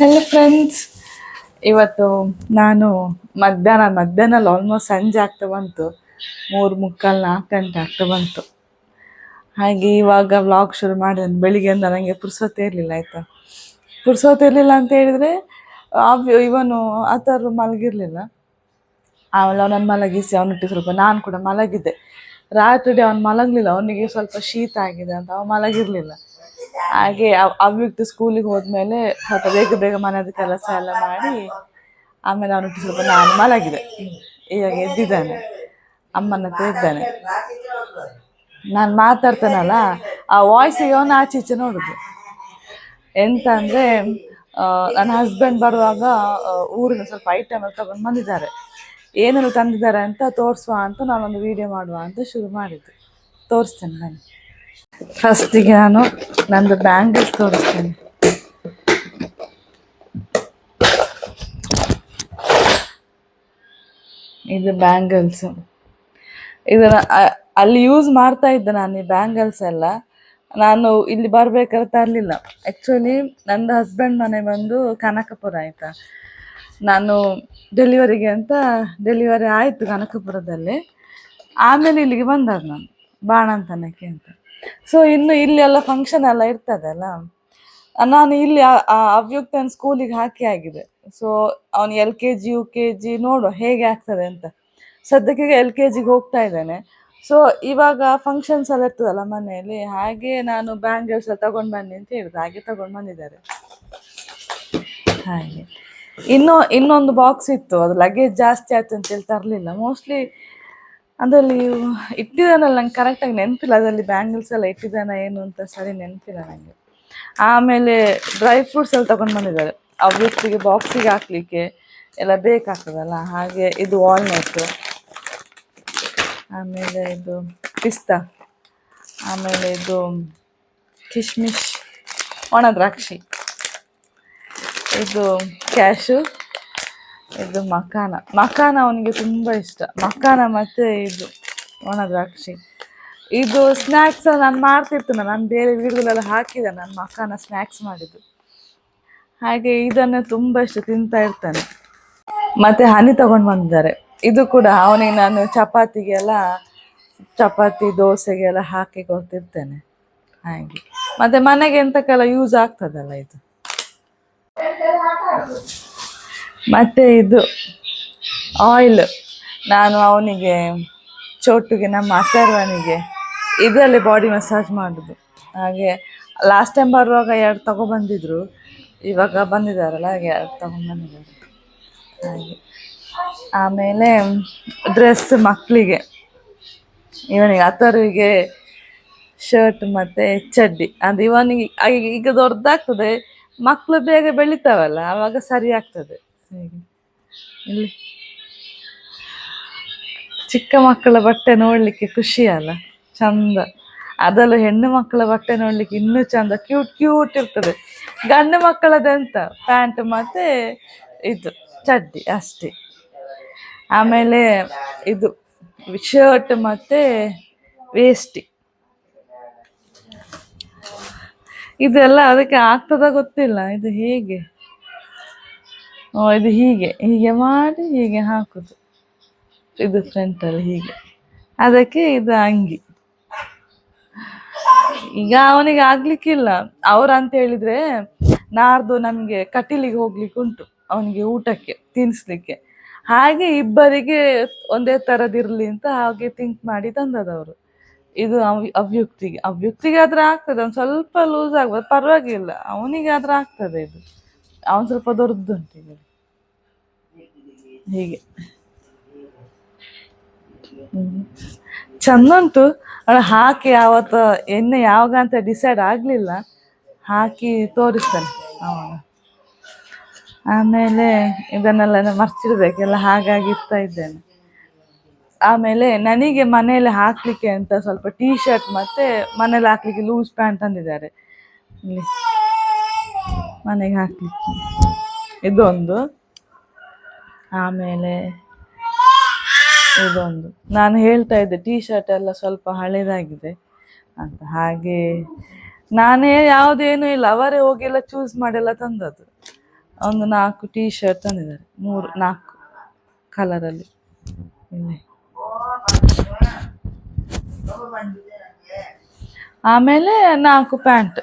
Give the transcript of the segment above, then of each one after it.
Hello friends, ಇವತ್ತು ನಾನು ಮಧ್ಯಾಹ್ನ ಆಲ್ಮೋಸ್ಟ್ ಸಂಜೆ ಆಗ್ತಾ ಬಂತು. 3:45-4 ಆಗ್ತಾ ಬಂತು. ಹಾಗೆ ಇವಾಗ ವ್ಲಾಗ್ ಶುರು ಮಾಡಿದೆ. ಬೆಳಿಗ್ಗೆಯಿಂದ ನನಗೆ ಪುರ್ಸೊತ್ತೇ ಇರಲಿಲ್ಲ, ಆಯಿತಾ. ಪುರ್ಸೊತ್ತಿರಲಿಲ್ಲ ಅಂತ ಹೇಳಿದರೆ ಇವನು ಆ ಥರ ಮಲಗಿರಲಿಲ್ಲ. ಅವನನ್ನು ಮಲಗಿಸಿ ಅವನೊಟ್ಟಿಗೆ ಸ್ವಲ್ಪ ನಾನು ಕೂಡ ಮಲಗಿದ್ದೆ. ರಾತ್ರಿ ಅವನು ಮಲಗಲಿಲ್ಲ, ಅವನಿಗೆ ಸ್ವಲ್ಪ ಶೀತ ಆಗಿದೆ ಅಂತ ಅವನು ಮಲಗಿರಲಿಲ್ಲ. ಹಾಗೆ ಅವ್ಯಕ್ತ ಸ್ಕೂಲಿಗೆ ಹೋದ್ಮೇಲೆ ಸ್ವಲ್ಪ ಬೇಗ ಬೇಗ ಮನೆಯದ ಕೆಲಸ ಎಲ್ಲ ಮಾಡಿ ಆಮೇಲೆ ಅವನೊಟ್ಟಿಗೆ ಸ್ವಲ್ಪ ನಾನು ಮಲಗಿದೆ. ಇವಾಗ ಎದ್ದಿದ್ದಾನೆ, ಅಮ್ಮನ ಹತ್ರ ಇದ್ದಾನೆ. ನಾನು ಮಾತಾಡ್ತೇನಲ್ಲ, ಆ ವಾಯ್ಸಿಗೆ ಅವನು ಆಚೆ ಈಚೆ ನೋಡುದು. ಎಂತ ಅಂದರೆ, ನನ್ನ ಹಸ್ಬೆಂಡ್ ಬರುವಾಗ ಊರಿನ ಸ್ವಲ್ಪ ಐಟಮ್ ಎಲ್ಲ ತಗೊಂಡು ಬಂದಿದ್ದಾರೆ. ಏನೆಲ್ಲ ತಂದಿದ್ದಾರೆ ಅಂತ ತೋರಿಸುವ ಅಂತ ನಾನೊಂದು ವಿಡಿಯೋ ಮಾಡುವ ಅಂತ ಶುರು ಮಾಡಿದ್ದು. ತೋರಿಸ್ತೇನೆ ನಾನು. ಫಸ್ಟಿಗೆ ನಾನು ನಂದು ಬ್ಯಾಂಗಲ್ಸ್ ತೋರಿಸ್ತೇನೆ. ಇದು ಬ್ಯಾಂಗಲ್ಸ್. ಇದನ್ನು ಅಲ್ಲಿ ಯೂಸ್ ಮಾಡ್ತಾ ಇದ್ದೆ ನಾನು. ಈ ಬ್ಯಾಂಗಲ್ಸ್ ಎಲ್ಲ ನಾನು ಇಲ್ಲಿ ಬರ್ಬೇಕಾದ್ರೆ ತರಲಿಲ್ಲ. ಆ್ಯಕ್ಚುಲಿ ನಂದು ಹಸ್ಬೆಂಡ್ ಮನೆ ಬಂದು ಕನಕಪುರ, ಆಯಿತಾ. ನಾನು ಡೆಲಿವರಿಗೆ ಅಂತ ಡೆಲಿವರಿ ಆಯಿತು ಕನಕಪುರದಲ್ಲಿ. ಆಮೇಲೆ ಇಲ್ಲಿಗೆ ಬಂದದ್ದು ನಾನು ಬಾಣಂತನಕ್ಕೆ ಅಂತ. ಸೊ ಇನ್ನು ಇಲ್ಲಿ ಎಲ್ಲ ಫಂಕ್ಷನ್ ಎಲ್ಲ ಇರ್ತದಲ್ಲ, ನಾನು ಇಲ್ಲಿ ಅವ್ಯಕ್ತನ ಸ್ಕೂಲಿಗೆ ಹಾಕಿ ಆಗಿದೆ. ಸೊ ಅವನು LKG UKG ನೋಡುವ ಹೇಗೆ ಆಗ್ತದೆ ಅಂತ. ಸದ್ಯಕ್ಕೆ LKGಗೆ ಹೋಗ್ತಾ ಇದ್ದಾನೆ. ಸೊ ಇವಾಗ ಫಂಕ್ಷನ್ಸ್ ಎಲ್ಲ ಇರ್ತದಲ್ಲ ಮನೆಯಲ್ಲಿ, ಹಾಗೆ ನಾನು ಬ್ಯಾಂಗಲ್ಸ್ ಎಲ್ಲ ತಗೊಂಡು ಬನ್ನಿ ಅಂತ ಹೇಳಿದೆ. ಹಾಗೆ ತಗೊಂಡು ಬಂದಿದ್ದಾರೆ. ಹಾಗೆ ಇನ್ನೊಂದು ಬಾಕ್ಸ್ ಇತ್ತು, ಅದು ಲಗೇಜ್ ಜಾಸ್ತಿ ಆಯ್ತು ಅಂತೇಳಿ ತರಲಿಲ್ಲ. ಮೋಸ್ಟ್ಲಿ ಅದರಲ್ಲಿ ಇಟ್ಟಿದ್ದಾನಲ್ಲ, ನಂಗೆ ಕರೆಕ್ಟಾಗಿ ನೆನಪಿಲ್ಲ ಅದರಲ್ಲಿ ಬ್ಯಾಂಗಲ್ಸ್ ಎಲ್ಲ ಇಟ್ಟಿದ್ದಾನ ಏನು ಅಂತ ಸರಿ ನೆನಪಿಲ್ಲ ನನಗೆ. ಆಮೇಲೆ ಡ್ರೈ ಫ್ರೂಟ್ಸ್ ಎಲ್ಲ ತಗೊಂಡು ಬಂದಿದ್ದಾರೆ. ಅವ್ಯಕ್ತಿಗೆ ಬಾಕ್ಸಿಗೆ ಹಾಕಲಿಕ್ಕೆ ಎಲ್ಲ ಬೇಕಾಗ್ತದಲ್ಲ, ಹಾಗೆ ಇದು ವಾಲ್ನಟ್ಟು, ಆಮೇಲೆ ಇದು ಪಿಸ್ತಾ, ಆಮೇಲೆ ಇದು ಕಿಶ್ಮಿಶ್, ಒಣ ದ್ರಾಕ್ಷಿ, ಇದು ಕ್ಯಾಶು, ಇದು ಮಖಾನ ಅವನಿಗೆ ತುಂಬ ಇಷ್ಟ. ಮಖಾನ ಮತ್ತು ಇದು ಒಣ ದ್ರಾಕ್ಷಿ. ಇದು ಸ್ನ್ಯಾಕ್ಸ್ ನಾನು ಮಾಡ್ತಿರ್ತೇನೆ, ನಾನು ಬೇರೆ ವೀಡಿಯೋಗಳೆಲ್ಲ ಹಾಕಿದೆ ನಾನು ಮಖಾನ ಸ್ನ್ಯಾಕ್ಸ್ ಮಾಡಿದ್ದು. ಹಾಗೆ ಇದನ್ನು ತುಂಬ ಇಷ್ಟ, ತಿಂತಾ ಇರ್ತಾನೆ. ಮತ್ತು ಹನಿ ತಗೊಂಡು ಬಂದಿದ್ದಾರೆ. ಇದು ಕೂಡ ಅವನಿಗೆ ನಾನು ಚಪಾತಿ ದೋಸೆಗೆಲ್ಲ ಹಾಕಿ ಕೊಡ್ತಿರ್ತೇನೆ. ಹಾಗೆ ಮತ್ತು ಮನೆಗೆ ಎಂತಕ್ಕೆಲ್ಲ ಯೂಸ್ ಆಗ್ತದಲ್ಲ ಇದು. ಮತ್ತು ಇದು ಆಯಿಲ್, ನಾನು ಅವನಿಗೆ ಚೋಟುಗೆ ನಮ್ಮ ಅಥರ್ವನಿಗೆ ಇದರಲ್ಲಿ ಬಾಡಿ ಮಸಾಜ್ ಮಾಡೋದು. ಹಾಗೆ ಲಾಸ್ಟ್ ಟೈಮ್ ಬರುವಾಗ 2 ತಗೊಬಂದಿದ್ರು, ಇವಾಗ ಬಂದಿದ್ದಾರಲ್ಲ ಹಾಗೆ 2 ತಗೊಂಡ್ಬಂದಿದ್ದಾರೆ. ಹಾಗೆ ಆಮೇಲೆ ಡ್ರೆಸ್ ಮಕ್ಕಳಿಗೆ, ಇವನಿಗೆ ಅಥರ್ವಿಗೆ ಶರ್ಟ್ ಮತ್ತು ಚಡ್ಡಿ. ಅದು ಇವನಿಗೆ ಈಗ ದೊಡ್ಡದಾಗ್ತದೆ, ಮಕ್ಕಳು ಬೇಗ ಬೆಳಿತಾವಲ್ಲ, ಆವಾಗ ಸರಿ ಆಗ್ತದೆ. ಹೀಗೆ ಇಲ್ಲಿ ಚಿಕ್ಕ ಮಕ್ಕಳ ಬಟ್ಟೆ ನೋಡಲಿಕ್ಕೆ ಖುಷಿ ಅಲ್ಲ, ಚಂದ. ಅದರಲ್ಲೂ ಹೆಣ್ಣು ಮಕ್ಕಳ ಬಟ್ಟೆ ನೋಡಲಿಕ್ಕೆ ಇನ್ನೂ ಚಂದ, ಕ್ಯೂಟ್ ಇರ್ತದೆ. ಗಂಡು ಮಕ್ಕಳದೆಂತ ಪ್ಯಾಂಟ್ ಮತ್ತು ಇದು ಚಡ್ಡಿ ಅಷ್ಟೇ. ಆಮೇಲೆ ಇದು ಶರ್ಟ್ ಮತ್ತು ವೇಷ್ಟಿ. ಇದೆಲ್ಲ ಅದಕ್ಕೆ ಆಗ್ತದ ಗೊತ್ತಿಲ್ಲ. ಇದು ಹೇಗೆ, ಇದು ಹೀಗೆ ಮಾಡಿ ಹೀಗೆ ಹಾಕೋದು, ಇದು ಫ್ರಂಟಲ್ಲಿ ಹೀಗೆ, ಅದಕ್ಕೆ ಇದು ಅಂಗಿ. ಈಗ ಅವನಿಗೆ ಆಗ್ಲಿಕ್ಕಿಲ್ಲ. ಅವ್ರಂತ ಹೇಳಿದರೆ ನಾಡ್ದು ನಮಗೆ ಕಟೀಲಿಗೆ ಹೋಗ್ಲಿಕ್ಕೆ ಉಂಟು, ಅವನಿಗೆ ಊಟಕ್ಕೆ ತಿನ್ನಿಸ್ಲಿಕ್ಕೆ. ಹಾಗೆ ಇಬ್ಬರಿಗೆ ಒಂದೇ ಥರದಿರಲಿ ಅಂತ ಹಾಗೆ ಥಿಂಕ್ ಮಾಡಿ ತಂದದವರು. ಇದು ಅವ್ಯಕ್ತಿಗೆ ಆದ್ರೆ ಆಗ್ತದೆ, ಒಂದು ಸ್ವಲ್ಪ ಲೂಸ್ ಆಗ್ಬೋದು, ಪರವಾಗಿಲ್ಲ. ಅವನಿಗೆ ಆದ್ರೆ ಆಗ್ತದೆ. ಇದು ಅವನು ಸ್ವಲ್ಪ ದೊಡ್ಡದುಂಟು ಈಗ. ಹೀಗೆ ಚಂದ ಉಂಟು. ಹಾಕಿ ಆವತ್ತು ಎಣ್ಣೆ ಯಾವಾಗ ಅಂತ ಡಿಸೈಡ್ ಆಗಲಿಲ್ಲ, ಹಾಕಿ ತೋರಿಸ್ತಾನೆ ಅವನು. ಆಮೇಲೆ ಇದನ್ನೆಲ್ಲ ಮರ್ಚಿಡ್ಬೇಕೆಲ್ಲ, ಹಾಗಾಗಿ ಇರ್ತಾ ಇದ್ದೇನೆ. ಆಮೇಲೆ ನನಗೆ ಮನೆಯಲ್ಲಿ ಹಾಕಲಿಕ್ಕೆ ಅಂತ ಸ್ವಲ್ಪ ಟೀ ಶರ್ಟ್ ಮತ್ತು ಮನೇಲಿ ಹಾಕಲಿಕ್ಕೆ ಲೂಸ್ ಪ್ಯಾಂಟ್ ತಂದಿದ್ದಾರೆ. ಇಲ್ಲಿ ಮನೆಗೆ ಹಾಕಲಿಕ್ಕೆ ಇದೊಂದು, ಆಮೇಲೆ ಇದೊಂದು. ನಾನು ಹೇಳ್ತಾ ಇದ್ದೆ ಟೀ ಶರ್ಟ್ ಎಲ್ಲ ಸ್ವಲ್ಪ ಹಳೇದಾಗಿದೆ ಅಂತ. ಹಾಗೆ ನಾನೇ ಯಾವುದೇನೂ ಇಲ್ಲ, ಅವರೇ ಹೋಗಿ ಎಲ್ಲ ಚೂಸ್ ಮಾಡಿಲ್ಲ ತಂದದ್ದು. ಒಂದು 4 ಟೀ ಶರ್ಟ್ ತಂದಿದ್ದಾರೆ, 4 ಕಲರಲ್ಲಿ. ಇಲ್ಲಿ ಆಮೇಲೆ 4 ಪ್ಯಾಂಟ್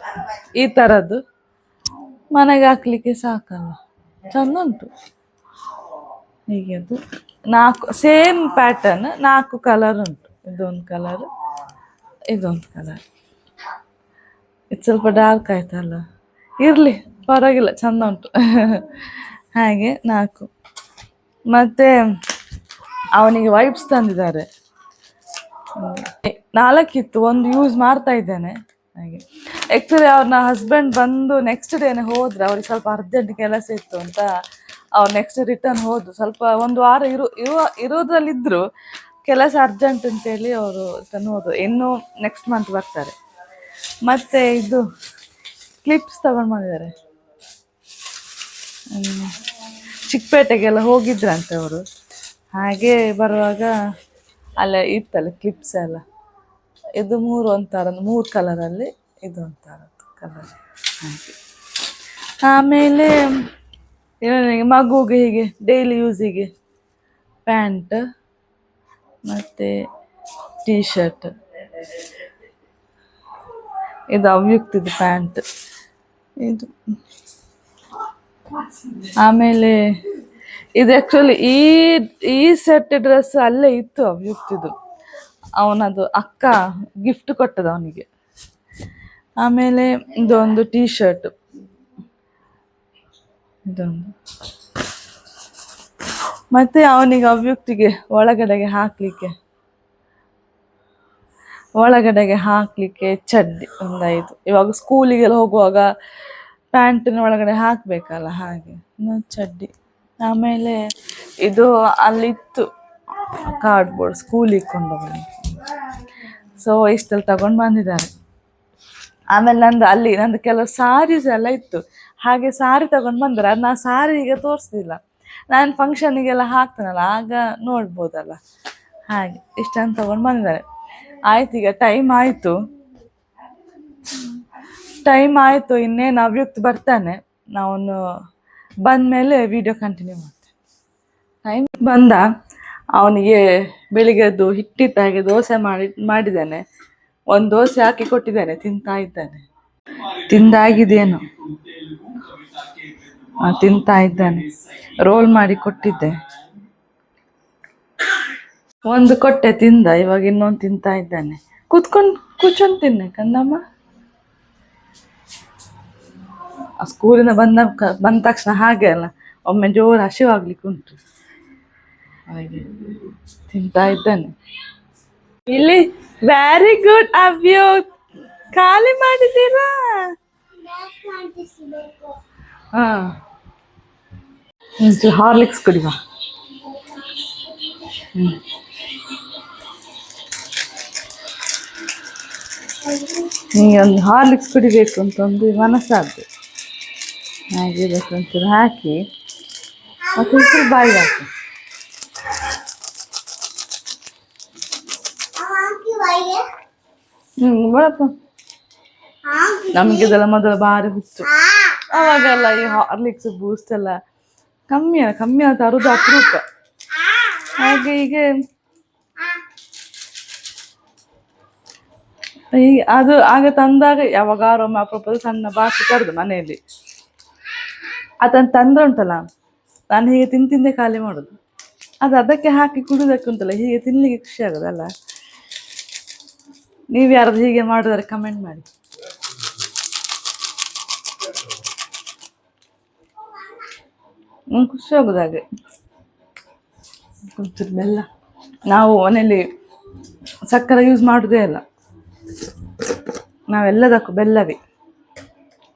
ಈ ಥರದ್ದು ಮನೆಗೆ ಹಾಕ್ಲಿಕ್ಕೆ ಸಾಕಲ್ಲ, ಚಂದ ಉಂಟು. ಹೀಗೆ ಅದು 4 ಸೇಮ್ ಪ್ಯಾಟರ್ನ್, 4 ಕಲರ್ ಉಂಟು. ಇದೊಂದು ಕಲರ್, ಇದೊಂದು ಕಲರ್. ಇದು ಸ್ವಲ್ಪ ಡಾರ್ಕ್ ಆಯ್ತಲ್ಲ, ಇರಲಿ ಪರವಾಗಿಲ್ಲ, ಚಂದ ಉಂಟು. ಹಾಗೆ 4 ಮತ್ತೆ ಅವನಿಗೆ ವೈಪ್ಸ್ ತಂದಿದ್ದಾರೆ. 4 ಇತ್ತು, ಒಂದು ಯೂಸ್ ಮಾಡ್ತಾ ಇದ್ದೇನೆ. ಹಾಗೆ ಆ್ಯಕ್ಚುಲಿ ಅವ್ರನ್ನ ಹಸ್ಬೆಂಡ್ ಬಂದು ನೆಕ್ಸ್ಟ್ ಡೇನೆ ಹೋದ್ರೆ, ಅವ್ರಿಗೆ ಸ್ವಲ್ಪ ಅರ್ಜೆಂಟ್ ಕೆಲಸ ಇತ್ತು ಅಂತ ಅವ್ರು ನೆಕ್ಸ್ಟ್ ರಿಟರ್ನ್ ಹೋದ್ರು. ಸ್ವಲ್ಪ ಒಂದು ವಾರ ಇರೋದ್ರಲ್ಲಿದ್ದರು, ಕೆಲಸ ಅರ್ಜೆಂಟ್ ಅಂತೇಳಿ ಅವರು ರಿಟರ್ನ್ ಹೋದ್ರು. ಇನ್ನು ನೆಕ್ಸ್ಟ್ ಮಂತ್ ಬರ್ತಾರೆ. ಮತ್ತು ಇದು ಕ್ಲಿಪ್ಸ್ ತಗೊಂಡು ಬಂದಿದ್ದಾರೆ. ಚಿಕ್ಕಪೇಟೆಗೆಲ್ಲ ಹೋಗಿದ್ರಂತೆ ಅವರು. ಹಾಗೆ ಬರುವಾಗ ಅಲ್ಲೇ ಇತ್ತಲ್ಲ ಕ್ಲಿಪ್ಸ್ ಎಲ್ಲ. ಇದು 3 ಕಲರಲ್ಲಿ, ಇದು ಒಂಥರದ್ದು ಕಲರ್. ಹಾಗೆ ಆಮೇಲೆ ಮಗುಗೆ ಹೀಗೆ ಡೈಲಿ ಯೂಸಿಗೆ ಪ್ಯಾಂಟ್ ಮತ್ತು ಟೀ ಶರ್ಟ್. ಇದು ಅವ್ಯಕ್ತಿದ್ದು ಪ್ಯಾಂಟ್ ಇದು. ಆಮೇಲೆ ಇದು ಆ್ಯಕ್ಚುಲಿ ಈ ಸೆಟ್ ಡ್ರೆಸ್ ಅಲ್ಲೇ ಇತ್ತು ಅವ್ಯಕ್ತಿದ್ದು, ಅವನದು ಅಕ್ಕ ಗಿಫ್ಟ್ ಕೊಟ್ಟದ್ದು ಅವನಿಗೆ. ಆಮೇಲೆ ಇದೊಂದು ಟೀ ಶರ್ಟ್, ಇದೊಂದು. ಮತ್ತೆ ಅವನಿಗೆ ಅವ್ಯಕ್ತಿಗೆ ಒಳಗಡೆಗೆ ಹಾಕಲಿಕ್ಕೆ ಚಡ್ಡಿ ಒಂದು 5. ಇವಾಗ ಸ್ಕೂಲಿಗೆಲ್ಲ ಹೋಗುವಾಗ ಪ್ಯಾಂಟಿನ ಒಳಗಡೆ ಹಾಕಬೇಕಲ್ಲ, ಹಾಗೆ ಚಡ್ಡಿ. ಆಮೇಲೆ ಇದು ಅಲ್ಲಿತ್ತು ಕಾರ್ಡ್ಬೋರ್ಡ್, ಸ್ಕೂಲಿಗೆ ಕೊಂಡೋಗಿ. ಸೊ ಇಷ್ಟಲ್ಲಿ ತಗೊಂಡು ಬಂದಿದ್ದಾರೆ. ಆಮೇಲೆ ನಂದು ಕೆಲವು ಸಾರೀಸ್ ಎಲ್ಲ ಇತ್ತು, ಹಾಗೆ ಸಾರಿ ತಗೊಂಡು ಬಂದರೆ ಅದು ನಾನು ಸಾರಿ ಈಗ ತೋರಿಸ್ದಿಲ್ಲ, ನಾನು ಫಂಕ್ಷನಿಗೆಲ್ಲ ಹಾಕ್ತೇನಲ್ಲ ಆಗ ನೋಡ್ಬೋದಲ್ಲ. ಹಾಗೆ ಇಷ್ಟನ್ನು ತಗೊಂಡು ಬಂದಿದ್ದಾರೆ. ಆಯ್ತು, ಈಗ ಟೈಮ್ ಆಯಿತು, ಇನ್ನೇನು ಅವ್ಯಕ್ತ ಬರ್ತಾನೆ. ನಾನು ಬಂದಮೇಲೆ ವಿಡಿಯೋ ಕಂಟಿನ್ಯೂ ಮಾಡ್ತೇನೆ. ಟೈಮ್ ಬಂದ, ಅವನಿಗೆ ಬೆಳಿಗ್ಗೆದ್ದು ಹಿಟ್ಟಿಟ್ಟು ಹಾಗೆ ದೋಸೆ ಮಾಡಿದ್ದಾನೆ. ಒಂದು ದೋಸೆ ಹಾಕಿ ಕೊಟ್ಟಿದ್ದೇನೆ, ತಿಂತಾ ಇದ್ದಾನೆ. ತಿಂದಾಗಿದೇನು, ತಿಂತಾ ಇದ್ದಾನೆ. ರೋಲ್ ಮಾಡಿ ಕೊಟ್ಟಿದ್ದೆ, ಒಂದು ಕೊಟ್ಟೆ, ತಿಂದ. ಇವಾಗ ಇನ್ನೊಂದು ತಿಂತಾ ಇದ್ದಾನೆ. ಕೂತ್ಕೊಂಡು ತಿನ್ನೆ ಕಂದಮ್ಮ. ಸ್ಕೂಲಿನ ಬಂದ ತಕ್ಷಣ ಹಾಗೆ ಅಲ್ಲ, ಒಮ್ಮೆ ಜೋರು ಹಸಿವಾಗ್ಲಿಕ್ಕೆ ಉಂಟು. ಹಾಗೆ ತಿಂತಾ ಇದ್ದಾನೆ. ಇಲ್ಲಿ ವೆರಿ ಗುಡ್ ಅವ್ಯು, ಖಾಲಿ ಮಾಡಿದ್ದೀರಾ? ಹಾ, ಹಾರ್ಲಿಕ್ಸ್ ಕುಡಿವಾ. ನಿಮಗೆ ಒಂದು ಹಾರ್ಲಿಕ್ಸ್ ಕುಡಿಬೇಕು ಅಂತ ಒಂದು ಮನಸ್ಸಾದ್ದು, ಹಾಗೆ ಬೇಕಂತ ಹಾಕಿ ಮತ್ತೆ ಬಾಯಿ ಹಾಕಿ. ಬರಪ್ಪ, ನಮಗಿದೆಲ್ಲ ಮೊದಲು ಭಾರಿ ಹುಚ್ಚು. ಅವಾಗೆಲ್ಲ ಈ ಹಾರ್ಲಿಕ್ಸ್ ಬೂಸ್ಟ್ ಎಲ್ಲ ಕಮ್ಮಿ ಅಂತ ಅರುದು ಅಪರೂಪ. ಹಾಗೆ ಈಗ ಅದು ಆಗ ತಂದಾಗ ಯಾವಾಗಾರೊಮ್ಮೆ ಅಪರೂಪದ ಸಣ್ಣ ಬಾಕಿ ಕರೆದು ಮನೆಯಲ್ಲಿ ಅದನ್ನು ತಂದ್ರೆ ಉಂಟಲ್ಲ, ನಾನು ಹೀಗೆ ತಿಂದೆ ಖಾಲಿ ಮಾಡೋದು. ಅದಕ್ಕೆ ಹಾಕಿ ಕುಡಿಯೋದಕ್ಕೆ ಉಂಟಲ್ಲ, ಹೀಗೆ ತಿನ್ಲಿಕ್ಕೆ ಖುಷಿ ಆಗೋದಲ್ಲ. ನೀವು ಯಾರಾದ್ರೂ ಹೀಗೆ ಮಾಡಿದ್ರೆ ಕಮೆಂಟ್ ಮಾಡಿ. ಖುಷಿ ಆಗೋದು ಹಾಗೆ. ಒಂಚೂರು ಬೆಲ್ಲ, ನಾವು ಮನೇಲಿ ಸಕ್ಕರೆ ಯೂಸ್ ಮಾಡೋದೇ ಇಲ್ಲ, ನಾವೆಲ್ಲದಕ್ಕೂ ಬೆಲ್ಲವೇ.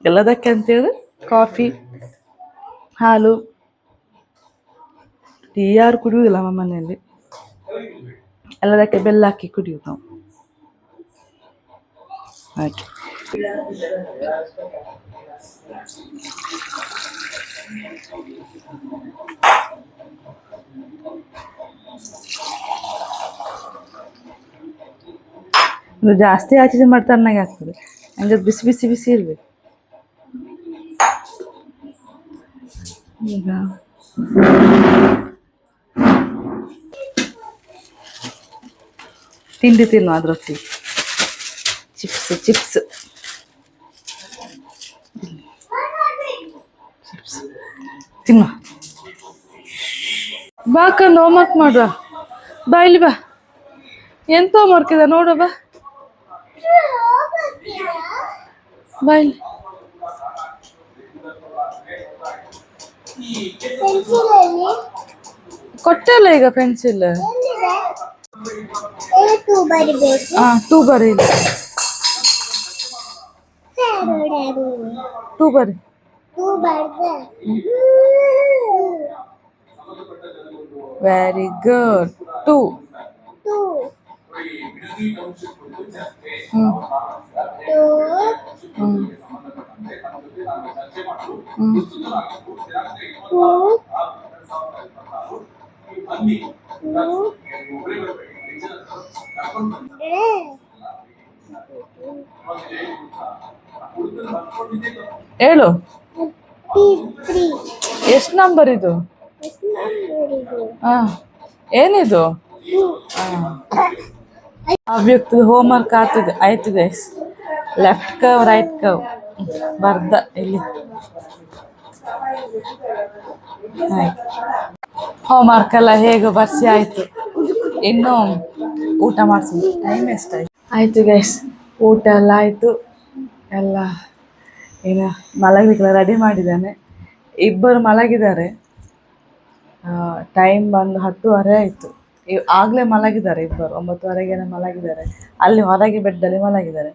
ಎಲ್ಲದಕ್ಕೆ ಅಂತೇಳಿ ಕಾಫಿ, ಹಾಲು, ಟೀ ಯಾರು ಕುಡಿಯೋದಿಲ್ಲ ನಮ್ಮ ಮನೆಯಲ್ಲಿ. ಎಲ್ಲದಕ್ಕೆ ಬೆಲ್ಲ ಹಾಕಿ ಕುಡಿಯೋದು ನಾವು. ಹಾಗೆ ಇದು ಜಾಸ್ತಿ ಆಚೆ ಮಾಡ್ತಾರೆ ನನಗೆ ಆಗ್ತದೆ. ಹಂಗೆ ಬಿಸಿ ಇರಬೇಕು. ಈಗ ತಿಂಡಿ ತಿನ್ನು ಅದ್ರೊತ್ತಿ ಚಿಪ್ಸ್ ಚಿಪ್ಸ್ ಚಿಪ್ಸ್ ತಿನ್ನು. ಬಾ ಕಂದು ಹೋಮ್ವರ್ಕ್ ಮಾಡುವ. ಬಾ ಇಲ್ಲಿ ಬಾ. ಎಂತ ಹೋಮ್ವರ್ಕ್ ಇದೆ ನೋಡು ಬಾ. ಬಾ ಇಲ್ಲಿ. ಕೊಟ್ಟಲ್ಲ ಈಗ ಪೆನ್ಸಿಲ್. ಹಾ ಟೂ ಬರಿ. ಟೂ ಬರಿ. Very good. ಟೂ. ಹ್ಮ್ ಹ್ಮ್ ಹೇಳು. ಎಷ್ಟು ನಂಬರ್ ಇದು? ಹಾ ಏನಿದು? ಅವ್ಯಕ್ತದ ಹೋಮ್ವರ್ಕ್ ಆಯ್ತು guys. Left cow right cow ಬರ್ದ ಇಲ್ಲಿ. ಹೋಮ್ವರ್ಕ್ ಎಲ್ಲ ಹೇಗೆ ಬರ್ಸಿ ಆಯ್ತು. ಇನ್ನು ಊಟ ಮಾಡಿಸೋದು. ಟೈಮ್ ಎಷ್ಟಾಯ್ತು? ಆಯ್ತು ಗೈಸ್, ಊಟ ಎಲ್ಲ ಆಯ್ತು. ಎಲ್ಲ ಏನು ಮಲಗಲಿಕ್ಕೆಲ್ಲ ರೆಡಿ ಮಾಡಿದ್ದಾನೆ. ಇಬ್ಬರು ಮಲಗಿದ್ದಾರೆ. ಟೈಮ್ ಬಂದು 10:30 ಆಯಿತು. ಆಗಲೇ ಮಲಗಿದ್ದಾರೆ ಇಬ್ಬರು. 9:30ಗೆ ಮಲಗಿದ್ದಾರೆ. ಅಲ್ಲಿ ಹೊರಗೆ ಬೆಡ್ಡಲ್ಲಿ ಮಲಗಿದ್ದಾರೆ.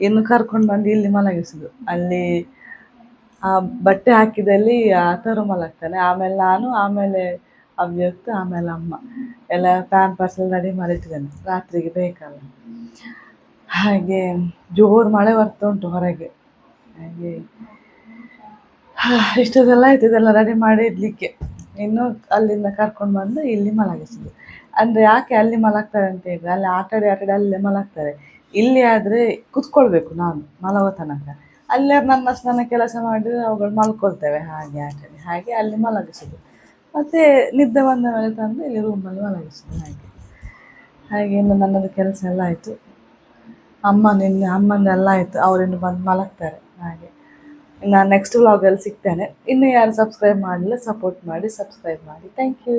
ಇನ್ನು ಕರ್ಕೊಂಡು ಬಂದು ಇಲ್ಲಿ ಮಲಗಿಸೋದು. ಅಲ್ಲಿ ಆ ಬಟ್ಟೆ ಹಾಕಿದಲ್ಲಿ ಆತರು ಮಲಗ್ತಾನೆ. ಆಮೇಲೆ ನಾನು, ಆಮೇಲೆ ಅವ್ಯಕ್ತ, ಆಮೇಲೆ ಅಮ್ಮ ಎಲ್ಲ ಪ್ಯಾಂಪರ್ಸ್ ಎಲ್ಲ ರೆಡಿ ಮಾಡಿಟ್ಟಿದ್ದಾನೆ. ರಾತ್ರಿಗೆ ಬೇಕಲ್ಲ. ಹಾಗೆ ಜೋರು ಮಳೆ ಬರ್ತಾ ಉಂಟು ಹೊರಗೆ. ಹಾಗೆ ಇಷ್ಟದೆಲ್ಲ ಆಯ್ತು. ಇದೆಲ್ಲ ರೆಡಿ ಮಾಡಿ ಇಡಲಿಕ್ಕೆ. ಇನ್ನು ಅಲ್ಲಿಂದ ಕರ್ಕೊಂಡು ಬಂದು ಇಲ್ಲಿ ಮಲಗಿಸೋದು. ಅಂದರೆ ಯಾಕೆ ಅಲ್ಲಿ ಮಲಗ್ತಾರೆ ಅಂತ ಹೇಳಿದ್ರೆ, ಅಲ್ಲಿ ಆಟಾಡಿ ಅಲ್ಲೇ ಮಲಗ್ತಾರೆ. ಇಲ್ಲಿ ಆದರೆ ಕೂತ್ಕೊಳ್ಬೇಕು ನಾನು ಮಲಗೋ ತನಕ. ಅಲ್ಲೇ ನನ್ನ ಕೆಲಸ ಮಾಡಿದರೆ ಅವುಗಳು ಮಲ್ಕೊಳ್ತೇವೆ. ಹಾಗೆ ಆಟಾಡಿ ಹಾಗೆ ಅಲ್ಲಿ ಮಲಗಿಸೋದು. ಮತ್ತು ನಿದ್ದೆ ಬಂದ ಮೇಲೆ ತಂದು ಇಲ್ಲಿ ರೂಮಲ್ಲಿ ಮಲಗಿಸೋದು. ಹಾಗೆ ಇನ್ನು ನನ್ನದು ಕೆಲಸ ಎಲ್ಲ ಆಯಿತು. ಅಮ್ಮಂದೆಲ್ಲ ಆಯಿತು. ಅವರಿನ್ನು ಬಂದು ಮಲಗ್ತಾರೆ. ಹಾಗೆ ನಾನು ನೆಕ್ಸ್ಟ್ ವ್ಲಾಗಲ್ಲಿ ಸಿಗ್ತೇನೆ. ಇನ್ನೂ ಯಾರು ಸಬ್ಸ್ಕ್ರೈಬ್ ಮಾಡಲಿಲ್ಲ, ಸಪೋರ್ಟ್ ಮಾಡಿ, ಸಬ್ಸ್ಕ್ರೈಬ್ ಮಾಡಿ. Thank you.